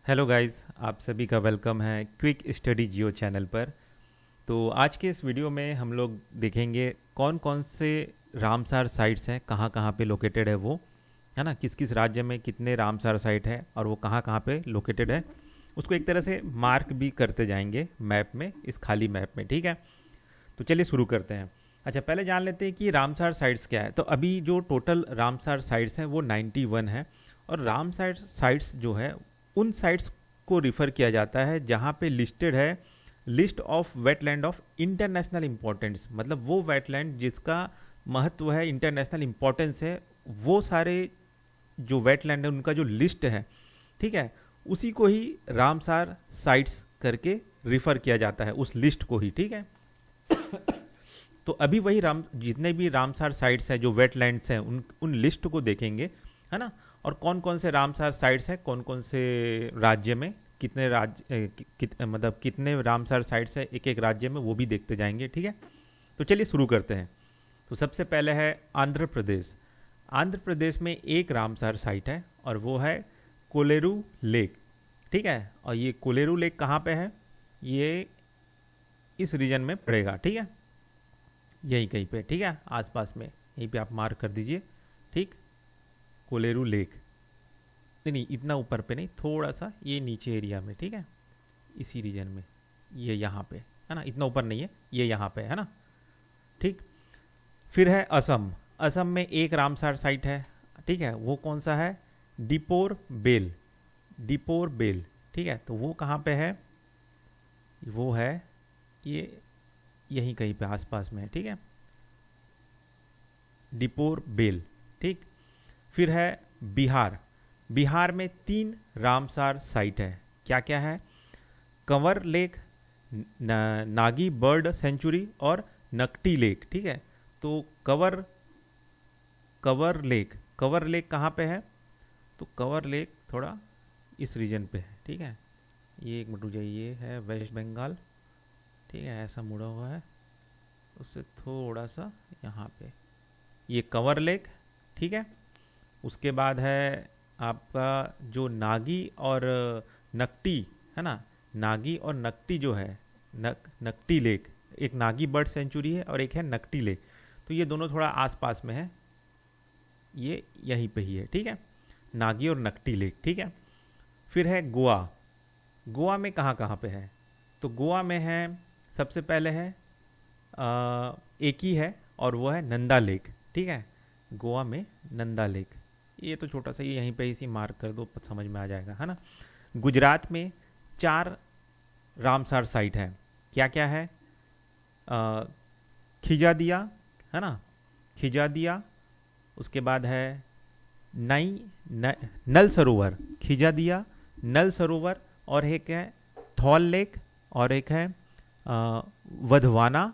Hello guys, आप सभी का वेलकम है क्विक स्टडी जियो चैनल पर। तो आज के इस वीडियो में हम लोग देखेंगे कौन कौन से रामसार साइट्स हैं, कहाँ कहाँ पे लोकेटेड है वो, है ना। किस किस राज्य में कितने रामसार साइट है और वो कहाँ कहाँ पे लोकेटेड है, उसको एक तरह से मार्क भी करते जाएंगे मैप में, इस खाली मैप में। ठीक है, तो चलिए शुरू करते हैं। अच्छा, पहले जान लेते हैं कि रामसार साइट्स क्या है। तो अभी जो टोटल रामसार साइट्स हैं वो 91 है। और रामसार साइट्स जो है उन साइट्स को रिफ़र किया जाता है जहाँ पे लिस्टेड है list of wetland of international importance, मतलब वो वेटलैंड जिसका महत्व है, इंटरनेशनल इम्पोर्टेंस है, वो सारे जो वेटलैंड है उनका जो लिस्ट है, ठीक है, उसी को ही रामसार साइट्स करके रिफ़र किया जाता है, उस लिस्ट को ही। ठीक है, तो अभी वही जितने भी रामसार साइट्स हैं, जो वेटलैंड्स हैं, उन लिस्ट को देखेंगे, है ना। और कौन कौन से रामसार साइट्स हैं, कौन कौन से राज्य में कितने मतलब कितने रामसार साइट्स हैं एक एक राज्य में, वो भी देखते जाएंगे। ठीक है, तो चलिए शुरू करते हैं। तो सबसे पहले है आंध्र प्रदेश। आंध्र प्रदेश में एक रामसार साइट है और वो है कोलेरू लेक। ठीक है, और ये कोलेरू लेक कहाँ पे है? ये इस रीजन में पड़ेगा। ठीक है, यहीं कहीं पे, ठीक है, आसपास में, यहीं पे आप मार्क कर दीजिए। ठीक, कोलेरू लेक नहीं, इतना ऊपर पे नहीं, थोड़ा सा ये नीचे एरिया में, ठीक है, इसी रीजन में, ये यहाँ पे है ना, इतना ऊपर नहीं है, ये यहाँ पे है ना। ठीक, फिर है असम। असम में एक रामसार साइट है, ठीक है, वो कौन सा है? डिपोर बेल। डिपोर बेल, ठीक है, तो वो कहाँ पे है? वो है ये यहीं कहीं पे आसपास में है। ठीक है, डिपोर बेल। ठीक, फिर है बिहार। बिहार में 3 रामसार साइट है। क्या क्या है? Kanwar lake, Nagi bird sanctuary और नकटी लेक। ठीक है, तो कवर लेक कहाँ पे है? तो कवर लेक थोड़ा इस रीजन पे है। ठीक है, ये एक मिनट रुक जाइए, ये है वेस्ट बंगाल, ठीक है, ऐसा मुड़ा हुआ है, उससे थोड़ा सा यहाँ पे ये कवर लेक। ठीक है, उसके बाद है आपका जो नागी और नकटी है ना, नागी और नकटी जो है, नकटी लेक, एक नागी बर्ड सेंचुरी है और एक है नकटी लेक, तो ये दोनों थोड़ा आसपास में है, ये यहीं पे ही है। ठीक है, नागी और नकटी लेक। ठीक है, फिर है गोवा। गोवा में कहाँ कहाँ पे है? तो गोवा में है, सबसे पहले है एक ही है और वो है नंदा लेक। ठीक है, गोवा में नंदा लेक, ये तो छोटा सा, ये यहीं पे इसी मार्क कर दो, समझ में आ जाएगा, है ना। गुजरात में 4 रामसार साइट है। क्या क्या है? खिजादिया, है ना, खिजादिया, उसके बाद है नल सरोवर, खिजादिया, नल सरोवर, और एक है थौल लेक, और एक है वधवाना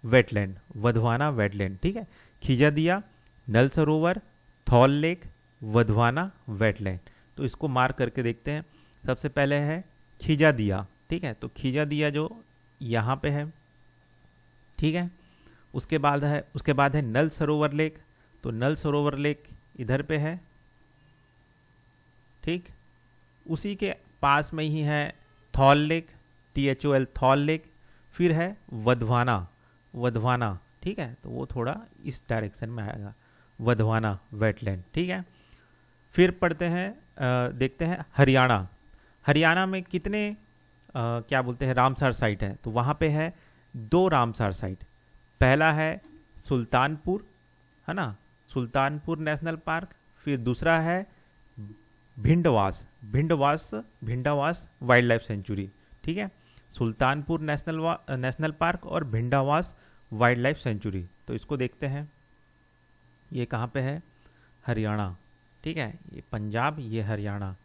वेटलैंड, वधवाना वेटलैंड। ठीक है, खिजादिया, नल सरोवर, थौल लेक, वधवाना वेटलैंड। तो इसको मार्क करके देखते हैं। सबसे पहले है खिजादिया। ठीक है, तो खिजादिया जो यहाँ पे है, ठीक है, उसके बाद है नल सरोवर लेक। तो नल सरोवर लेक इधर पे है। ठीक, उसी के पास में ही है Thaul lake, THOL, Thaul lake. फिर है वधवाना, ठीक है, तो वो थोड़ा इस डायरेक्शन में आएगा, वधवाना वेटलैंड। ठीक है, फिर पढ़ते हैं, देखते हैं हरियाणा। हरियाणा में कितने क्या बोलते हैं रामसार साइट है? तो वहाँ पे है 2 रामसार साइट। पहला है सुल्तानपुर, है ना, सुल्तानपुर नेशनल पार्क। फिर दूसरा है भिंडवास वाइल्ड लाइफ सेंचुरी। ठीक है, सुल्तानपुर नेशनल पार्क और भिंडवास वाइल्ड लाइफ सेंचुरी। तो इसको देखते हैं, ये कहाँ पे है? हरियाणा। ठीक है, ये पंजाब, ये हरियाणा।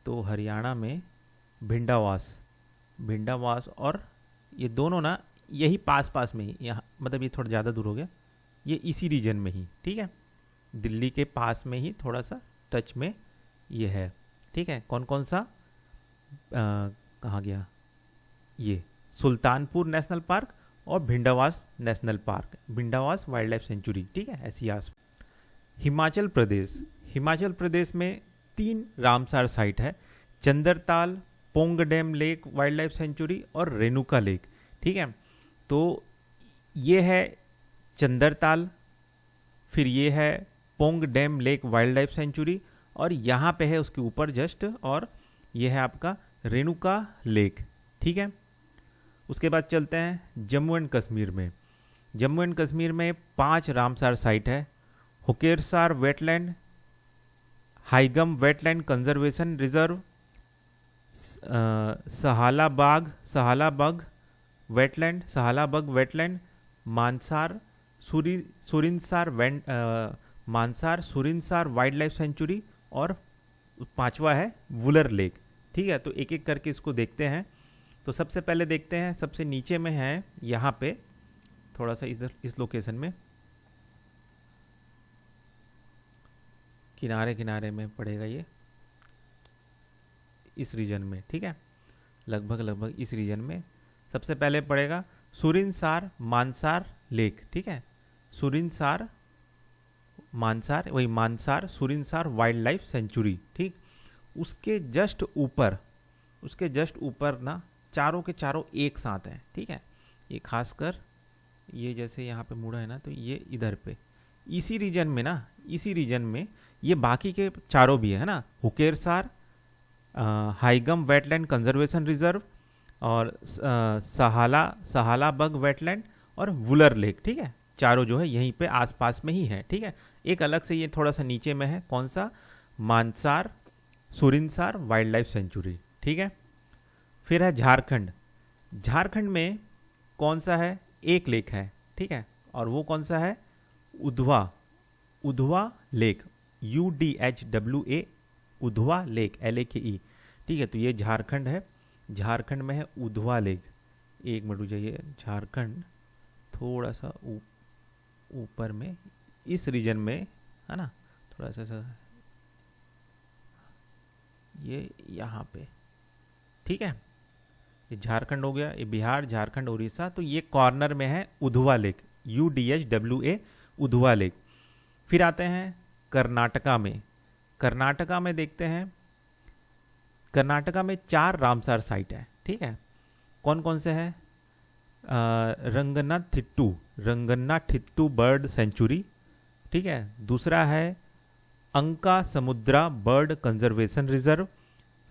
तो हरियाणा में भिंडावास और ये दोनों ना यही पास में ही, यहाँ मतलब ये थोड़ा ज़्यादा दूर हो गया, ये इसी रीजन में ही, ठीक है, दिल्ली के पास में ही थोड़ा सा टच में ये है। ठीक है, कौन कौन सा कहाँ गया? ये सुल्तानपुर नेशनल पार्क और Bhindawas national park, Bhindawas wild life sanctuary. ठीक है, ऐसी हिमाचल प्रदेश में 3 रामसार साइट है। Chandertal, Pong dam lake wildlife sanctuary और रेणुका लेक। ठीक है, तो ये है चंदरताल, फिर ये है Pong dam lake wildlife sanctuary, और यहाँ पे है उसके ऊपर जस्ट, और ये है आपका रेणुका लेक। ठीक है, उसके बाद चलते हैं जम्मू एंड कश्मीर में। जम्मू एंड कश्मीर में 5 रामसार साइट है। Hokersar wetland, Hygam wetland conservation reserve, Shallabug wetland, Mansar Surinsar wildlife sanctuary, और 5वां है वुलर लेक। ठीक है, तो एक एक करके इसको देखते हैं। तो सबसे पहले देखते हैं, सबसे नीचे में है यहाँ पे, थोड़ा सा इधर इस लोकेशन में, किनारे किनारे में पड़ेगा ये, इस रीजन में। ठीक है, लगभग इस रीजन में सबसे पहले पड़ेगा सुरिनसार मानसार लेक। ठीक है, सुरिनसार मानसार, वही Manasara Surinsar wildlife century. ठीक, उसके जस्ट ऊपर ना चारों के चारों एक साथ हैं। ठीक है, ये खासकर ये जैसे यहाँ पे मुड़ा है ना, तो ये इधर पे इसी रीजन में ये बाकी के चारों भी है ना, हुकेरसार, हाइगम वेटलैंड कंजर्वेशन रिजर्व, और सहालाबग वेटलैंड और वुलर लेक। ठीक है, चारों जो है यहीं पे आसपास में ही है। ठीक है, एक अलग से ये थोड़ा सा नीचे में है, कौन सा, Manasara Surinsar wildlife century. ठीक है, फिर है झारखंड में कौन सा है, एक लेक है। ठीक है, और वो कौन सा है, Udhwa lake, UDHWA, Udhwa lake, LAKE। ठीक है, तो ये झारखंड है, झारखंड में है उधवा लेक। एक मिनट रुक जाइए, झारखंड थोड़ा सा ऊपर में इस रीजन में है ना, थोड़ा सा ये यहाँ पे। ठीक है, ये झारखंड हो गया, ये बिहार, झारखंड, उड़ीसा, तो ये कॉर्नर में है Udhwa lake, UDHWA Udhwa lake. फिर आते हैं कर्नाटका में देखते हैं, कर्नाटका में 4 रामसार साइट है। ठीक है, कौन कौन से हैं, रंगनाथिट्टू बर्ड सेंचुरी। ठीक है, दूसरा है अंका समुद्रा बर्ड कंजर्वेशन रिजर्व,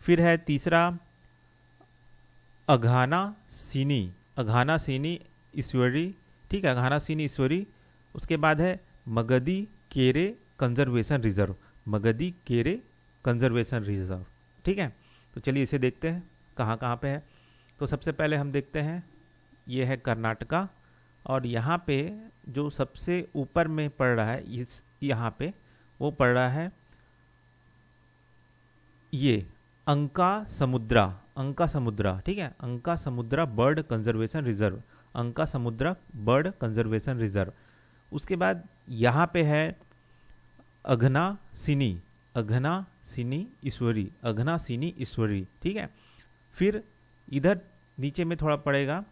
फिर है तीसरा अघाना सीनी ईश्वरी। ठीक है, अघाना सीनी ईश्वरी। उसके बाद है मगधी केरे कंजर्वेशन रिजर्व। ठीक है, तो चलिए इसे देखते हैं कहाँ कहाँ पे है। तो सबसे पहले हम देखते हैं, ये है कर्नाटका, और यहाँ पे जो सबसे ऊपर में पड़ रहा है, इस यहाँ पे वो पड़ रहा है ये अंका समुद्रा। ठीक है, अंका समुद्रा बर्ड कंजर्वेशन रिजर्व। उसके बाद यहाँ पे है अघना सीनी ईश्वरी। ठीक है, फिर इधर नीचे में थोड़ा पड़ेगा,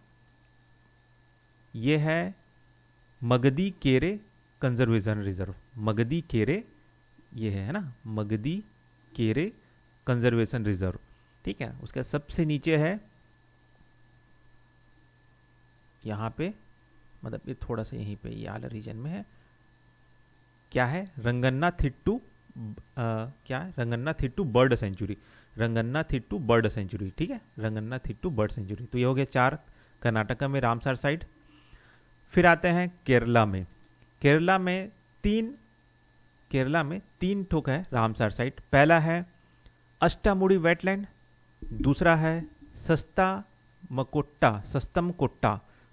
ये है मगधी केरे कंजर्वेशन रिजर्व, ये है ना, मगधी केरे कंजर्वेशन रिजर्व। ठीक है, उसके सबसे नीचे है यहाँ पे, मतलब ये थोड़ा सा यहीं पे ये आला रीजन में है, क्या है, रंगन्नाथिट्टू बर्ड सेंचुरी। ठीक है, रंगन्नाथिट्टू बर्ड सेंचुरी। तो ये हो गया 4 कर्नाटका में रामसार साइट। फिर आते हैं केरला में तीन ठोक है रामसार साइट। पहला है अष्टामुड़ी वेटलैंड, दूसरा है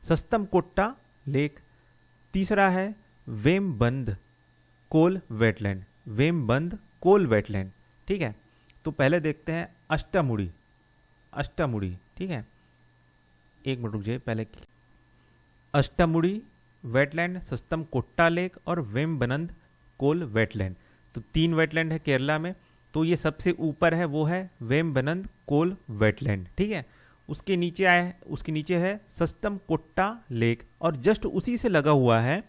सस्तमकोट्टा लेक, तीसरा है वेमबंद कोल वेटलैंड। ठीक है, तो पहले देखते हैं अष्टामुड़ी। ठीक है, एक मिनट रुक जाइए, पहले अष्टामुड़ी वेटलैंड, सस्तमकोट्टा लेक और वेमबनंद कोल वेटलैंड। तो 3 वेटलैंड है केरला में। तो ये सबसे ऊपर है, वो है वेमबनंद कोल वेटलैंड। ठीक है, उसके नीचे है सस्तमकोट्टा लेक, और जस्ट उसी से लगा हुआ है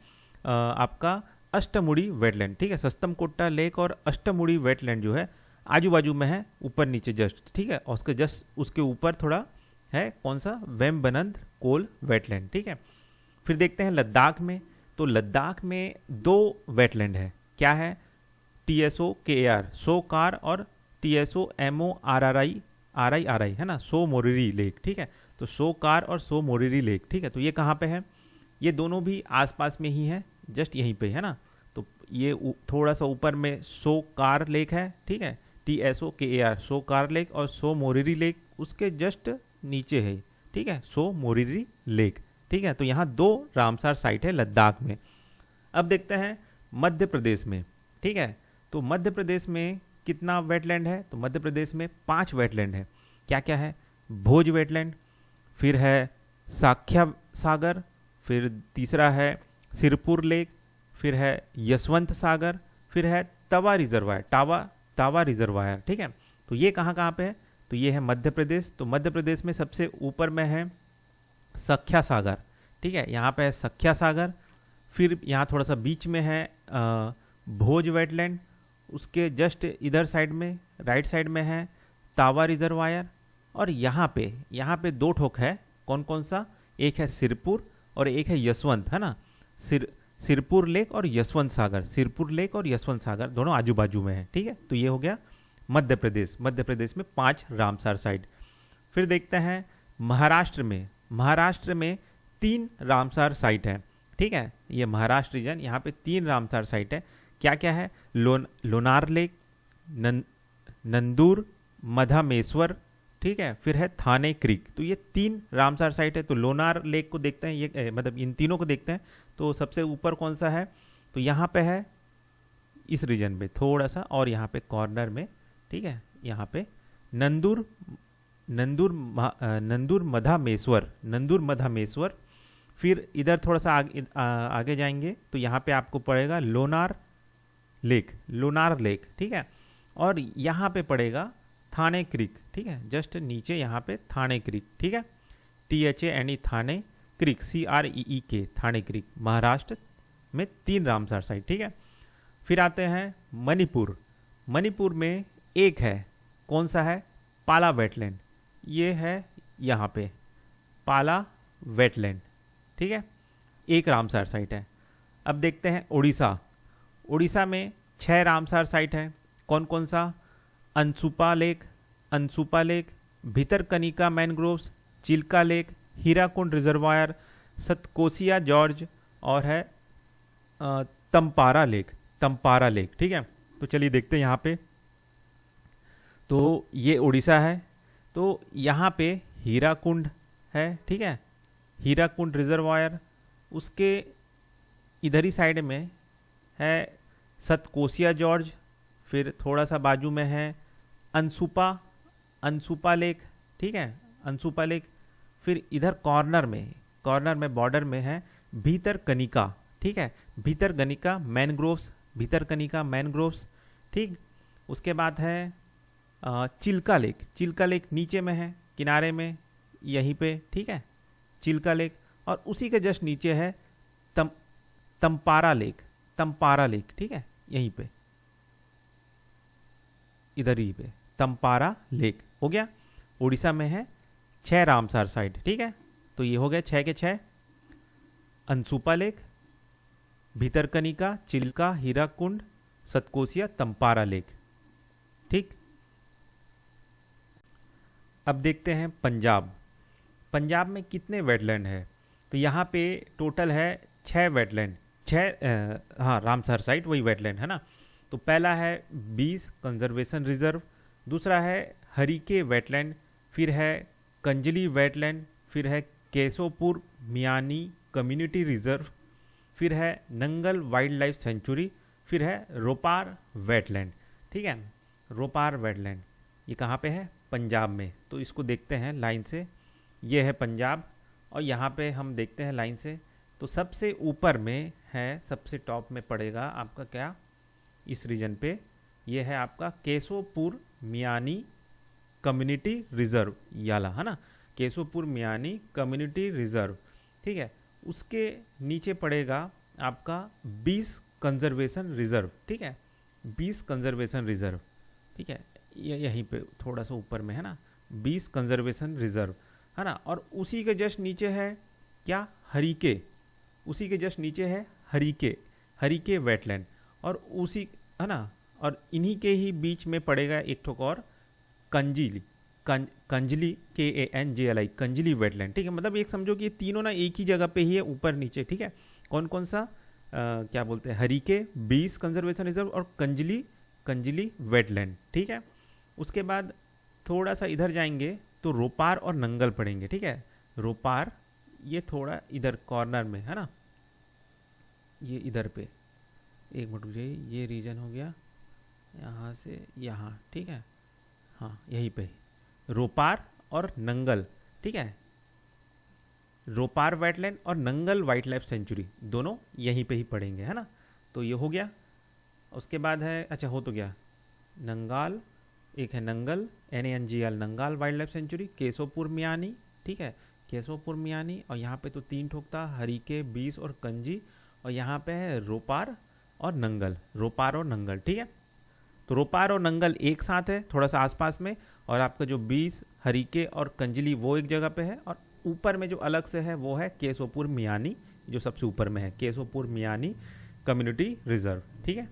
आपका अष्टमुड़ी वेटलैंड। ठीक है, सस्तमकोट्टा लेक और अष्टमुड़ी वेटलैंड जो है आजू बाजू में है, ऊपर नीचे जस्ट, ठीक है। और उसके जस्ट उसके ऊपर थोड़ा है कौन सा, वेम्बनंद कोल वेटलैंड, ठीक है। फिर देखते हैं लद्दाख में, तो लद्दाख में 2 वेटलैंड है, क्या है, TSO KAR सो कार और TSO MORRI RI है ना, सो मोरिरी लेक, ठीक है। तो सो कार और सो मोरिरी लेक, ठीक है। तो ये कहाँ पे है, ये दोनों भी आसपास में ही है, जस्ट यहीं पे है ना। तो ये थोड़ा सा ऊपर में सो कार लेक है, ठीक है, TSO KAR so car lake, और सो मोरिरी लेक उसके जस्ट नीचे है, ठीक है, सो मोरिरी लेक, ठीक है। तो यहाँ 2 रामसार साइट है लद्दाख में। अब देखते हैं मध्य प्रदेश में, ठीक है। तो मध्य प्रदेश में कितना वेटलैंड है, तो मध्य प्रदेश में 5 वेटलैंड है। क्या क्या है, भोज वेटलैंड, फिर है साख्या सागर, फिर तीसरा है सिरपुर लेक, फिर है यशवंत सागर, फिर है तवा रिजर्वायर, तावा रिजर्वायर, ठीक है। तो ये कहाँ कहाँ पे है, तो ये है मध्य प्रदेश। तो मध्य प्रदेश में सबसे ऊपर में है सख्या सागर, ठीक है, यहाँ पे है सख्या सागर। फिर यहाँ थोड़ा सा बीच में है भोज वेटलैंड, उसके जस्ट इधर साइड में राइट साइड में है तावा रिजर्वायर। और यहाँ पे 2 ठोक है, कौन कौन सा, एक है सिरपुर और एक है यशवंत, है ना। सिरपुर लेक और यशवंत सागर, सिरपुर लेक और यशवंत सागर दोनों आजू बाजू में है, ठीक है। तो ये हो गया मध्य प्रदेश। मध्य प्रदेश में 5 रामसार साइट। फिर देखते हैं महाराष्ट्र में 3 रामसार साइट है, ठीक है। ये महाराष्ट्र रीजन, यहाँ पे 3 रामसार साइट है। क्या क्या है, लोनार लेक, नंदूर मधामेश्वर, ठीक है, फिर है थाने क्रीक। तो ये 3 रामसार साइट है। तो लोनार लेक को देखते हैं, ये मतलब इन तीनों को देखते हैं। तो सबसे ऊपर कौन सा है, तो यहाँ पे है इस रीजन पे थोड़ा सा, और यहाँ पे कॉर्नर में, ठीक है, यहाँ पे नंदूर मधामेश्वर। फिर इधर थोड़ा सा आगे जाएंगे तो यहाँ पे आपको पड़ेगा लोनार लेक, ठीक है। और यहाँ पे पड़ेगा थाने क्रीक, ठीक है, जस्ट नीचे यहाँ पे थाने क्रीक, ठीक है, THANE थाने क्रीक, CREEK थाने क्रीक। महाराष्ट्र में 3 रामसार साइट, ठीक है। फिर आते हैं मणिपुर में एक है, कौन सा है, पाला वेटलैंड, ये है यहाँ पे पाला वेटलैंड, ठीक है, 1 रामसार साइट है। अब देखते हैं उड़ीसा में 6 रामसार साइट है, कौन कौन सा, Ansupa lake, Bhitarkanika mangroves, Chilika lake, Hirakud reservoir, Satkosia gorge, और है तंपारा लेक, ठीक है। तो चलिए देखते हैं यहाँ पे, तो ये उड़ीसा है। तो यहाँ पे हीराकुंड है, ठीक है, हीराकुंड रिजर्वायर, उसके इधर ही साइड में है सतकोसिया जॉर्ज, फिर थोड़ा सा बाजू में है अनसुपा लेक, ठीक है, अनसुपा लेक। फिर इधर कॉर्नर में बॉर्डर में है भीतरकनिका, ठीक है, भीतरकनिका मैनग्रोव्स, ठीक। उसके बाद है चिल्का लेक नीचे में है, किनारे में यहीं पे, ठीक है, चिल्का लेक। और उसी के जस्ट नीचे है तंपारा लेक, ठीक है, यहीं पे, इधर ही पे तंपारा लेक हो गया। उड़ीसा में है 6 रामसार साइट, ठीक है। तो ये हो गया 6 के 6, अनसुपा लेक, भीतरकनिका, चिल्का, हीराकुंड, सतकोसिया, तंपारा लेक, ठीक। अब देखते हैं पंजाब में कितने वेटलैंड है, तो यहाँ पे टोटल है 6 वेटलैंड, 6 हाँ रामसार साइट वही वेटलैंड है ना। तो पहला है 20 कंजर्वेशन रिजर्व, दूसरा है हरिके वेटलैंड, फिर है कंजली वेटलैंड, फिर है केशोपुर मियानी कम्युनिटी रिजर्व, फिर है नंगल वाइल्ड लाइफ सेंचुरी, फिर है रोपार वेटलैंड, ठीक है। रोपार वेटलैंड ये कहाँ पे है, पंजाब में। तो इसको देखते हैं लाइन से, ये है पंजाब, और यहाँ पे हम देखते हैं लाइन से। तो सबसे ऊपर में है, सबसे टॉप में पड़ेगा आपका क्या, इस रीजन पे ये है आपका केशोपुर मियानी कम्युनिटी रिजर्व, याला है ना, केशोपुर मियानी कम्युनिटी रिजर्व, ठीक है। उसके नीचे पड़ेगा आपका 20 कंजर्वेशन रिजर्व, ठीक है, 20 कंजर्वेशन रिजर्व, ठीक है। ये यहीं पे थोड़ा सा ऊपर में है ना, 20 कंजर्वेशन रिजर्व है ना। और उसी के जस्ट नीचे है क्या, हरीके, उसी के जस्ट नीचे है हरीके, हरीके वेटलैंड। और उसी है ना, और इन्हीं के ही बीच में पड़ेगा एक ठोक और कंजिली, कंजली KANJLI, कंजली वेटलैंड। ठीक है, मतलब एक समझो कि ये तीनों ना एक ही जगह पे ही है, ऊपर नीचे। ठीक है, कौन कौन सा क्या बोलते हैं, हरीके 20 कंजर्वेशन रिजर्व और कंजली, कंजली वेटलैंड। ठीक है, उसके बाद थोड़ा सा इधर जाएंगे तो रोपार और नंगल पड़ेंगे। ठीक है, रोपार ये थोड़ा इधर कॉर्नर में है ना, ये इधर पे, एक मिनट रुकिए, ये रीजन हो गया यहाँ से यहाँ। ठीक है, हाँ यहीं पे रोपार और नंगल। ठीक है, रोपार वेटलैंड और नंगल वाइल्ड लाइफ सेंचुरी दोनों यहीं पे ही पड़ेंगे है ना। तो ये हो गया। उसके बाद है, अच्छा हो तो गया, नंगाल, एक है Nangal NANGL, Nangal wildlife sanctuary, Keshopur Miani. ठीक है, केशवपुर मियानी, और यहाँ पे तो 3 ठोकता, हरीके 20 और कंजी, और यहाँ पे है रोपार और नंगल, रोपार और नंगल। ठीक है, तो रोपार और नंगल एक साथ है, थोड़ा सा आसपास में, और आपका जो 20 हरीके और कंजली वो एक जगह पे है, और ऊपर में जो अलग से है वो है केशवपुर मियानी, जो सबसे ऊपर में है केशवपुर मियानी कम्युनिटी रिजर्व। ठीक है,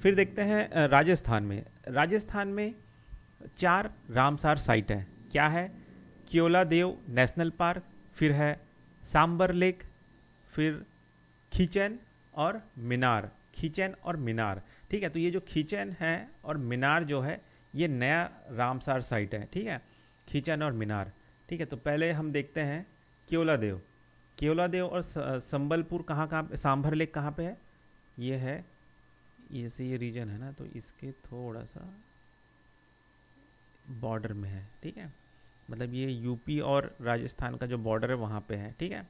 फिर देखते हैं राजस्थान में। राजस्थान में 4 रामसार साइट है। क्या है, केओलादेव नेशनल पार्क, फिर है सांबर लेक, फिर खीचन और मीनार, खीचन और मीनार। ठीक है, तो ये जो खीचन है और मीनार जो है ये नया रामसार साइट है। ठीक है, खीचन और मीनार। ठीक है, तो पहले हम देखते हैं केओलादेव, केओलादेव और संबलपुर कहाँ कहाँ, सांभर लेक कहाँ पे है, ये है, ये से ये रीजन है ना, तो इसके थोड़ा सा बॉर्डर में है। ठीक है, मतलब ये यूपी और राजस्थान का जो बॉर्डर है वहाँ पे है। ठीक है,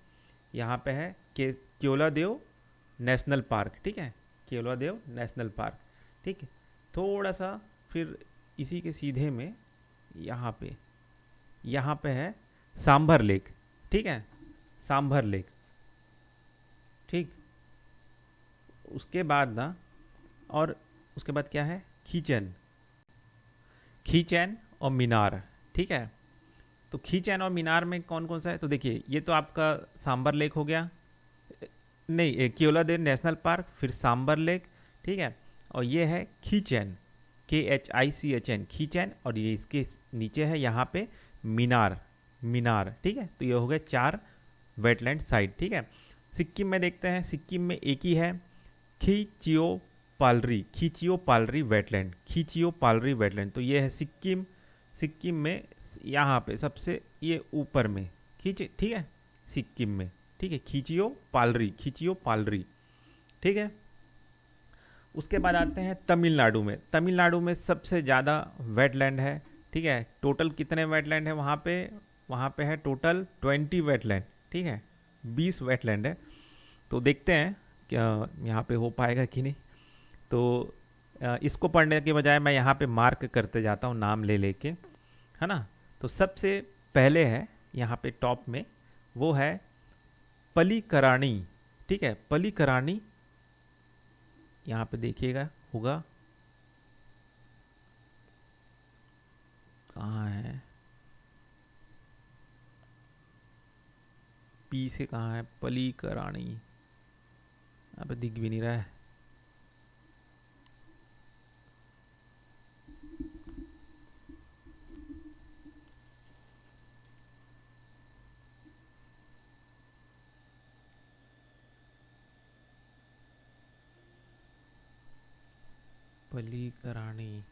यहाँ पे है केओलादेव नेशनल पार्क। ठीक है, केओलादेव नेशनल पार्क। ठीक है, थोड़ा सा फिर इसी के सीधे में यहाँ पे है सांभर लेक। ठीक है, सांभर लेक। ठीक, उसके बाद ना, और उसके बाद क्या है, खीचन, खीचन और मीनार। ठीक है, तो खीचन और मीनार में कौन कौन सा है, तो देखिए ये तो आपका सांबर लेक हो गया, नहीं केओलादेव नेशनल पार्क, फिर सांबर लेक। ठीक है, और ये है खीचन, KHICHN, खीचन, और ये इसके नीचे है यहाँ पे मीनार, मीनार। ठीक है, तो ये हो गए 4 वेटलैंड साइट। ठीक है, सिक्किम में देखते हैं, सिक्किम में एक ही है, खीचियो पालरी, खीचियो पालरी वेटलैंड, खीचियो पालरी वेटलैंड। तो ये है सिक्किम, सिक्किम में यहाँ पे सबसे ये ऊपर में खींचे। ठीक है, सिक्किम में। ठीक है, खीचियो पालरी, खीचियो पालरी। ठीक है, उसके बाद आते हैं तमिलनाडु में। तमिलनाडु में सबसे ज़्यादा वेटलैंड है। ठीक है, टोटल कितने वेटलैंड है वहाँ पे, वहाँ पे है टोटल 20 वेटलैंड। ठीक है, 20 वेटलैंड है। तो देखते हैं क्या यहाँ पे हो पाएगा कि नहीं। तो इसको पढ़ने के बजाय मैं यहाँ पे मार्क करते जाता हूँ नाम ले लेके, है ना। तो सबसे पहले है यहाँ पे टॉप में, वो है पलीकरानी। ठीक है, पलीकरानी, यहाँ पे देखिएगा होगा, कहाँ है, पी से कहाँ है, पलीकरानी, यहाँ पे दिख भी नहीं रहा है। पलीकरानी,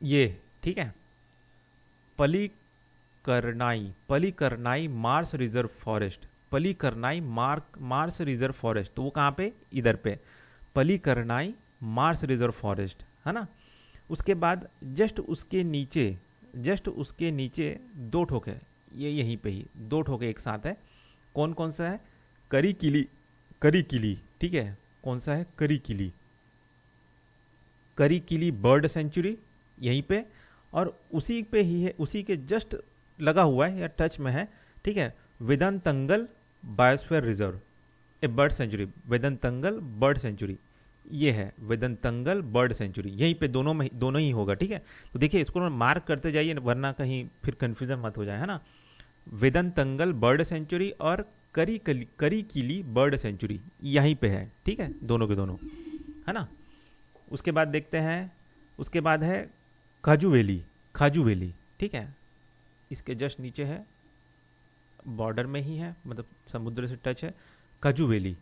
ये ठीक है, Pallikaranai, Pallikaranai marsh reserve forest, Pallikaranai marsh reserve forest. तो वो कहाँ पे, इधर पे पलीकरनाई मार्स रिजर्व फॉरेस्ट, है ना। उसके बाद जस्ट उसके नीचे 2 ठोक है, ये यहीं पे ही 2 ठोक एक साथ है। कौन कौन सा है, करीकिली, करीकिली। ठीक है, कौन सा है, करीकिली, करीकिली बर्ड सेंचुरी यहीं पे, और उसी पे ही है, उसी के जस्ट लगा हुआ है या टच में है। ठीक है, वेदंतंगल बायोस्फीयर रिजर्व, ए बर्ड सेंचुरी, वेदंतंगल बर्ड सेंचुरी, ये है वेदंतंगल बर्ड सेंचुरी, यहीं पे दोनों ही होगा, ठीक है। तो देखिए इसको मार्क करते जाइए वरना कहीं फिर कन्फ्यूजन मत हो जाए, है ना। वेदंतंगल बर्ड सेंचुरी और करीकिली बर्ड सेंचुरी यहीं पे है, ठीक है, दोनों के दोनों, है ना। उसके बाद देखते हैं, उसके बाद है खाजू वैली, ठीक है, इसके जस्ट नीचे है, बॉर्डर में ही है, मतलब समुद्र से टच है। खाजू वैली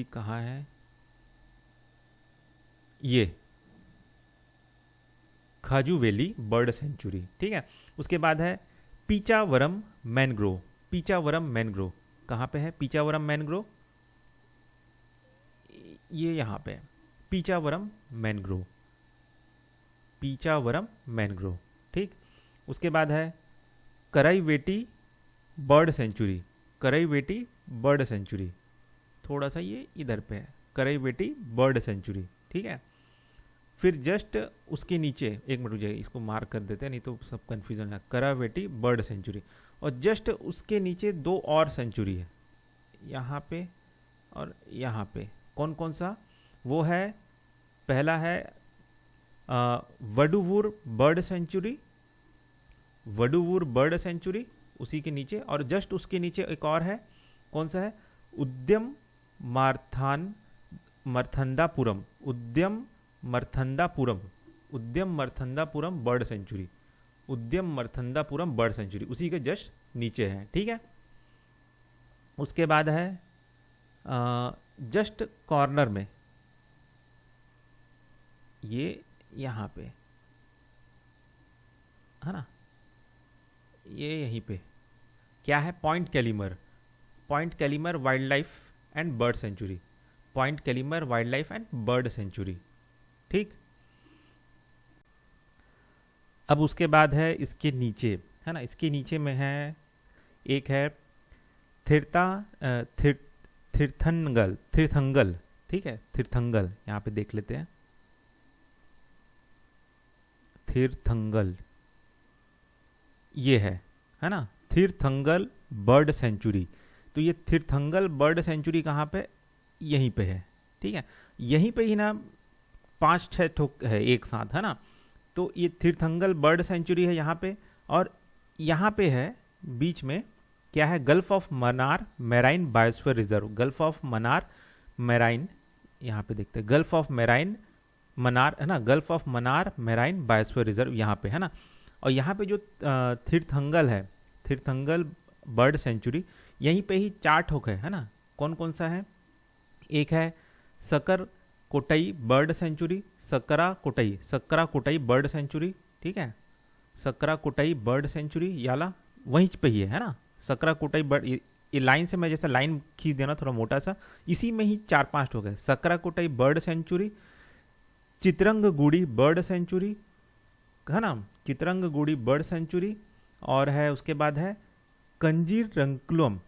कहाँ है, ये खाजू वैली बर्ड सेंचुरी, ठीक है। उसके बाद है पीचावरम मैनग्रोव कहाँ पे है, पीचावरम मैनग्रोव ये यहाँ पे है, पीचावरम मैनग्रोव, ठीक। उसके बाद है कराईवेटी बर्ड सेंचुरी, थोड़ा सा ये इधर पे है, कराईवेटी बर्ड सेंचुरी, ठीक है। फिर जस्ट उसके नीचे, एक मिनट रुक जाइए, इसको मार्क कर देते हैं नहीं तो सब कन्फ्यूजन है, कराईवेटी बर्ड सेंचुरी, और जस्ट उसके नीचे 2 और सेंचुरी है, यहाँ पे और यहाँ पे। कौन कौन सा, वो है, पहला है वडुवुर बर्ड सेंचुरी, उसी के नीचे, और जस्ट उसके नीचे एक और है, कौन सा है, उद्यम मर्थंदापुरम बर्ड सेंचुरी, उसी के जस्ट नीचे है, ठीक है। उसके बाद है जस्ट कॉर्नर में, ये यहाँ पे है ना, ये यहीं पे क्या है, point Calimere wildlife and bird sanctuary, ठीक। अब उसके बाद है इसके नीचे, है ना, इसके नीचे में है, एक है तीर्थंगल, ठीक है, तीर्थंगल यहाँ पे देख लेते हैं, तीर्थंगल ये है ना, तीर्थंगल बर्ड सेंचुरी। तो ये तीर्थंगल बर्ड सेंचुरी कहाँ पे, यहीं पे है, ठीक है, यहीं पे ही ना 5-6 ठोक है एक साथ, है ना। तो ये तीर्थंगल बर्ड सेंचुरी है यहाँ पे, और यहाँ पे है बीच में क्या है, gulf of Mannar marine biosphere reserve, gulf of Mannar marine, यहाँ पे देखते हैं, गल्फ ऑफ मन्नार है ना, gulf of Mannar marine biosphere reserve यहाँ पे है ना। और यहाँ पे जो तीर्थंगल है, तीर्थंगल बर्ड सेंचुरी, यहीं पे ही 4 ठोक है ना। कौन कौन सा है, एक है Sakkarakottai bird sanctuary, Sakkarakottai bird sanctuary, ठीक है, सकरा कोटई बर्ड सेंचुरी याला वहीं पे ही है ना, सकरा कोटई बर्ड, ये लाइन से मैं जैसा लाइन खींच देना थोड़ा मोटा सा, इसी में ही 4-5 ठोक है, Sakkarakottai bird sanctuary, Chitrangudi bird sanctuary है ना, चित्रंगगुड़ी बर्ड सेंचुरी, और है उसके बाद है कंजीरंकुलम,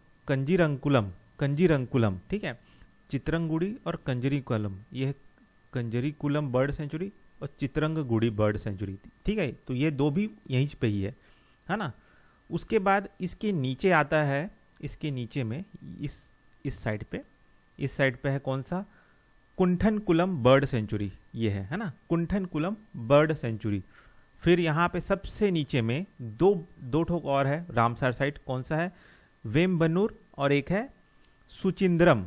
ठीक है, चित्रंगुड़ी और कंजरीकुलम, ये है कंजरीकुलम बर्ड सेंचुरी और चित्रंगगुड़ी बर्ड सेंचुरी, ठीक है। तो ये 2 भी यहीं पे ही है ना। उसके बाद इसके नीचे आता है, इसके नीचे में इस साइड पे है कौन सा, कुंठनकुलम बर्ड सेंचुरी, ये है ना, कुंठनकुलम बर्ड सेंचुरी। फिर यहाँ पे सबसे नीचे में दो ठोक और है रामसार साइट, कौन सा है, वेम्बनूर, और एक है सुचिंद्रम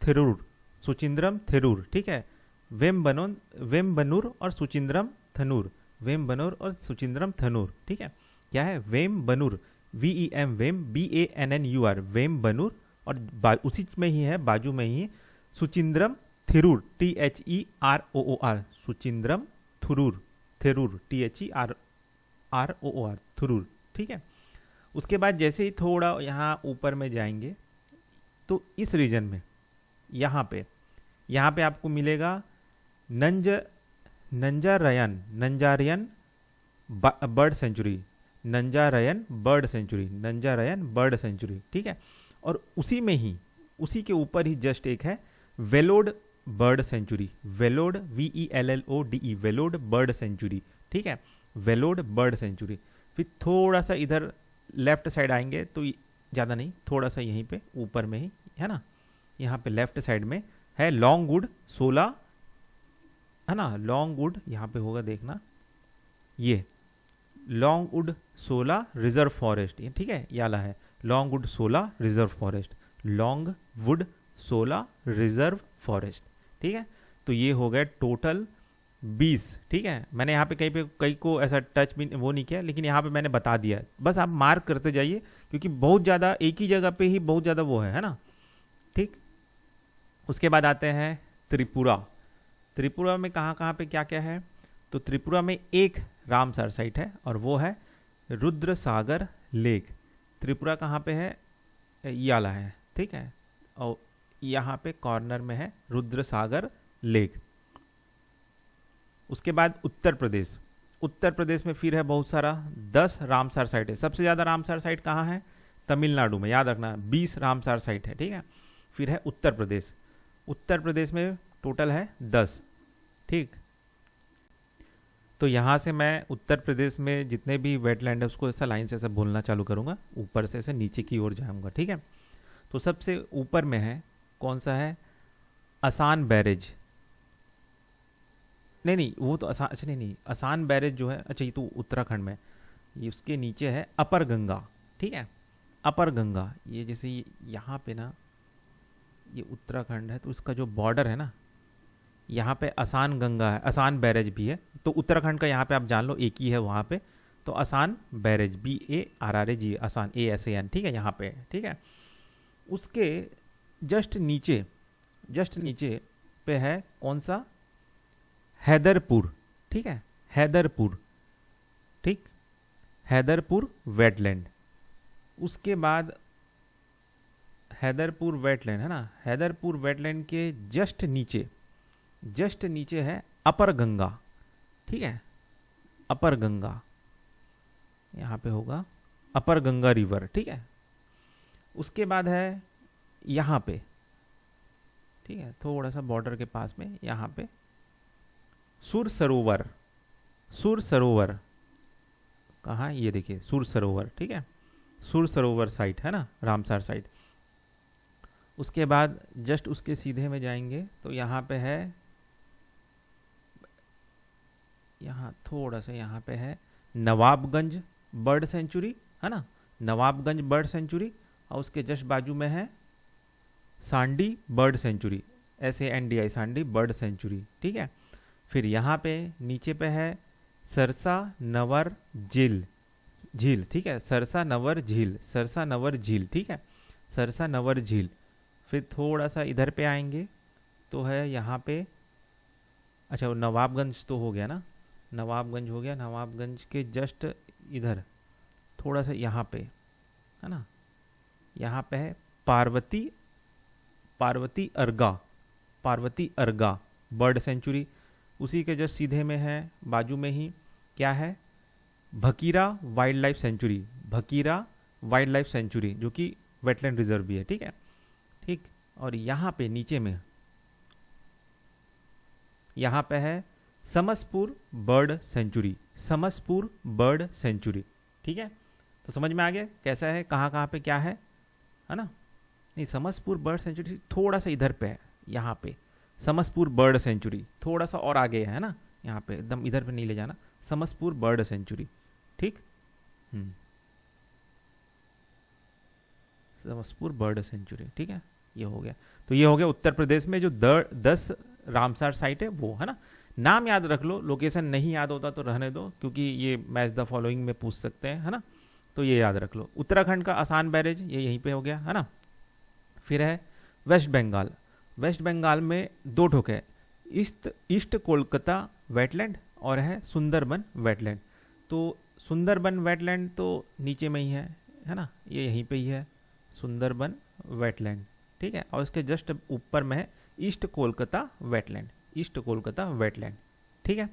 थेरूर, ठीक है, वेम्बनूर और सुचिंद्रम थनूर, ठीक है। क्या है, वेम्बनूर, VEM BANNUR, वेम्बनूर, और उसी में ही है, बाजू में ही सुचिंद्रम थेरूर, THEROOR, सुचिंद्रम थेरूर, THEROOR, थुरूर, ठीक है। उसके बाद जैसे ही थोड़ा यहाँ ऊपर में जाएंगे तो इस रीजन में यहाँ पे आपको मिलेगा नंजारियन बर्ड सेंचुरी, ठीक है। और उसी के ऊपर ही जस्ट एक है Vellode bird sanctuary, Vellode VELLODE, Vellode bird sanctuary, ठीक है, वेलोड बर्ड सेंचुरी। फिर थोड़ा सा इधर लेफ्ट साइड आएंगे तो ज़्यादा नहीं, थोड़ा सा यहीं पे ऊपर में ही है ना, यहाँ पे लेफ्ट साइड में है लॉन्गवुड 16, है ना, लॉन्गवुड यहाँ पे होगा देखना, ये लॉन्गवुड 16 रिजर्व फॉरेस्ट, ये ठीक है, ये वाला है Longwood 16 reserve forest, Longwood 16 reserve forest, ठीक है। तो ये हो गया टोटल 20, ठीक है। मैंने यहाँ पे कई को ऐसा टच भी वो नहीं किया, लेकिन यहाँ पे मैंने बता दिया, बस आप मार्क करते जाइए, क्योंकि बहुत ज़्यादा एक ही जगह पे ही बहुत ज़्यादा वो है ना, ठीक। उसके बाद आते हैं त्रिपुरा। त्रिपुरा में कहाँ कहाँ पे क्या क्या है, तो त्रिपुरा में एक रामसर साइट है और वो है रुद्र सागर लेक। त्रिपुरा कहाँ पे है, ये वाला है, ठीक है, और यहाँ पे कॉर्नर में है रुद्र सागर लेक। उसके बाद उत्तर प्रदेश, उत्तर प्रदेश में फिर है बहुत सारा, 10 रामसर साइट है। सबसे ज़्यादा रामसर साइट कहाँ है, तमिलनाडु में, याद रखना 20 रामसर साइट है, ठीक है। फिर है उत्तर प्रदेश, उत्तर प्रदेश में टोटल है 10, ठीक। तो यहाँ से मैं उत्तर प्रदेश में जितने भी वेटलैंड है उसको ऐसा लाइन से ऐसा बोलना चालू करूँगा, ऊपर से ऐसे नीचे की ओर जाऊँगा, ठीक है। तो सबसे ऊपर में है कौन सा है, असान बैरेज, नहीं वो तो आसान, अच्छा नहीं आसान बैरेज जो है, अच्छा ये तो उत्तराखंड में, ये उसके नीचे है अपर गंगा, ठीक है, अपर गंगा। ये जैसे यहाँ पे ना, ये उत्तराखंड है तो उसका जो बॉर्डर है ना, यहाँ पे आसान गंगा है, आसान बैरेज भी है, तो उत्तराखंड का यहाँ पे आप जान लो एक ही है वहाँ पे, तो आसान बैरेज BARRAG, आसान ASAN, ठीक है, यहाँ पे, ठीक है। उसके जस्ट नीचे पे है कौन सा, हैदरपुर, ठीक है, हैदरपुर, ठीक, हैदरपुर वेटलैंड। उसके बाद हैदरपुर वेटलैंड है ना, हैदरपुर वेटलैंड के जस्ट नीचे है अपर गंगा, ठीक है, अपर गंगा, यहाँ पे होगा अपर गंगा रिवर, ठीक है। उसके बाद है यहाँ पे, ठीक है, थोड़ा सा बॉर्डर के पास में यहाँ पे सुर सरोवर कहाँ, ये देखिए सुर सरोवर, ठीक है, सुर सरोवर साइट है ना, रामसर साइट। उसके बाद जस्ट उसके सीधे में जाएंगे तो यहाँ पे है, यहाँ थोड़ा सा यहाँ पे है नवाबगंज बर्ड सेंचुरी, है ना, नवाबगंज बर्ड सेंचुरी, और उसके जस्ट बाजू में है Sandi bird sanctuary, SANDI Sandi bird sanctuary, ठीक है। फिर यहाँ पे नीचे पे है सरसा नवर झील, ठीक है, सरसा नवर झील, ठीक है, सरसा नवर झील। फिर थोड़ा सा इधर पे आएंगे तो है यहाँ पे, अच्छा वो नवाबगंज तो हो गया ना, नवाबगंज हो गया, नवाबगंज के जस्ट इधर थोड़ा सा यहाँ पे है ना, यहाँ पे है पार्वती अर्गा बर्ड सेंचुरी। उसी के जस्ट सीधे में है, बाजू में ही क्या है, भकीरा वाइल्ड लाइफ सेंचुरी, जो कि वेटलैंड रिजर्व भी है, ठीक है, ठीक। और यहाँ पे नीचे में यहाँ पे है समसपुर बर्ड सेंचुरी, ठीक है। तो समझ में आ गया कैसा है, कहाँ पे क्या है ना। नहीं, समसपुर बर्ड सेंचुरी थोड़ा सा इधर पे है, यहाँ पे समसपुर बर्ड सेंचुरी थोड़ा सा और आगे है ना, यहाँ पे एकदम इधर पे नहीं ले जाना, समसपुर बर्ड सेंचुरी, ठीक। समसपुर बर्ड सेंचुरी, ठीक है, ये हो गया। तो ये हो गया उत्तर प्रदेश में जो 10 रामसर साइट है वो, है ना। नाम याद रख लो, लोकेशन नहीं याद होता तो रहने दो, क्योंकि ये मैच द फॉलोइंग में पूछ सकते हैं, है ना, तो ये याद रख लो। उत्तराखंड का आसान बैरेज ये यहीं पे हो गया, है ना। फिर है वेस्ट बंगाल में 2 ठोक है, ईस्ट कोलकाता वेटलैंड और है सुंदरबन वेटलैंड। तो सुंदरबन वेटलैंड तो नीचे में ही है ना, ये यहीं पे ही है सुंदरबन वेटलैंड, ठीक है। और इसके जस्ट ऊपर में है ईस्ट कोलकाता वेटलैंड, ठीक है।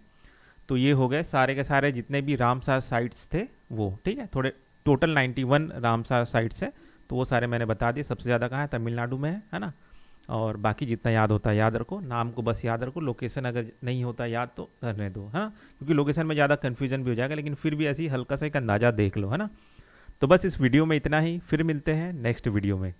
तो ये हो गए सारे के सारे जितने भी रामसर साइट्स थे वो, ठीक है। थोड़े टोटल 91 रामसर साइट्स है, तो वो सारे मैंने बता दिए। सबसे ज़्यादा कहाँ है, तमिलनाडु में है ना। और बाकी जितना याद होता है याद रखो, नाम को बस याद रखो, लोकेशन अगर नहीं होता याद तो रहने दो, है ना, क्योंकि लोकेशन में ज़्यादा कन्फ्यूजन भी हो जाएगा, लेकिन फिर भी ऐसी हल्का सा एक अंदाजा देख लो, है ना। तो बस इस वीडियो में इतना ही, फिर मिलते हैं नेक्स्ट वीडियो में।